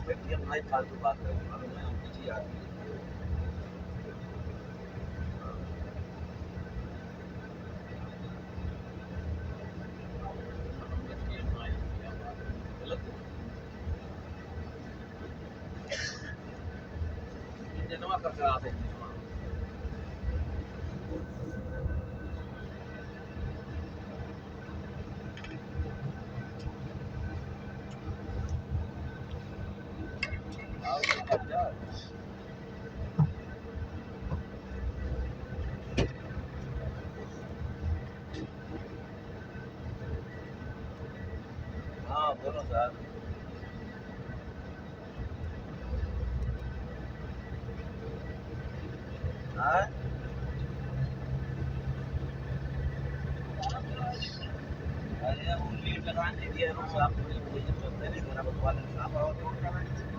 Paytm भाई फालतू बात कर मालूम है हम पीछे आदमी गलत जनवा कर आते हैं आओ तो कर जा हाँ बोलो सर हाँ अरे वो लीड लगाने दिया रूम आप मुझे चलते नहीं मेरा बतवा लेना आप आओ तो करना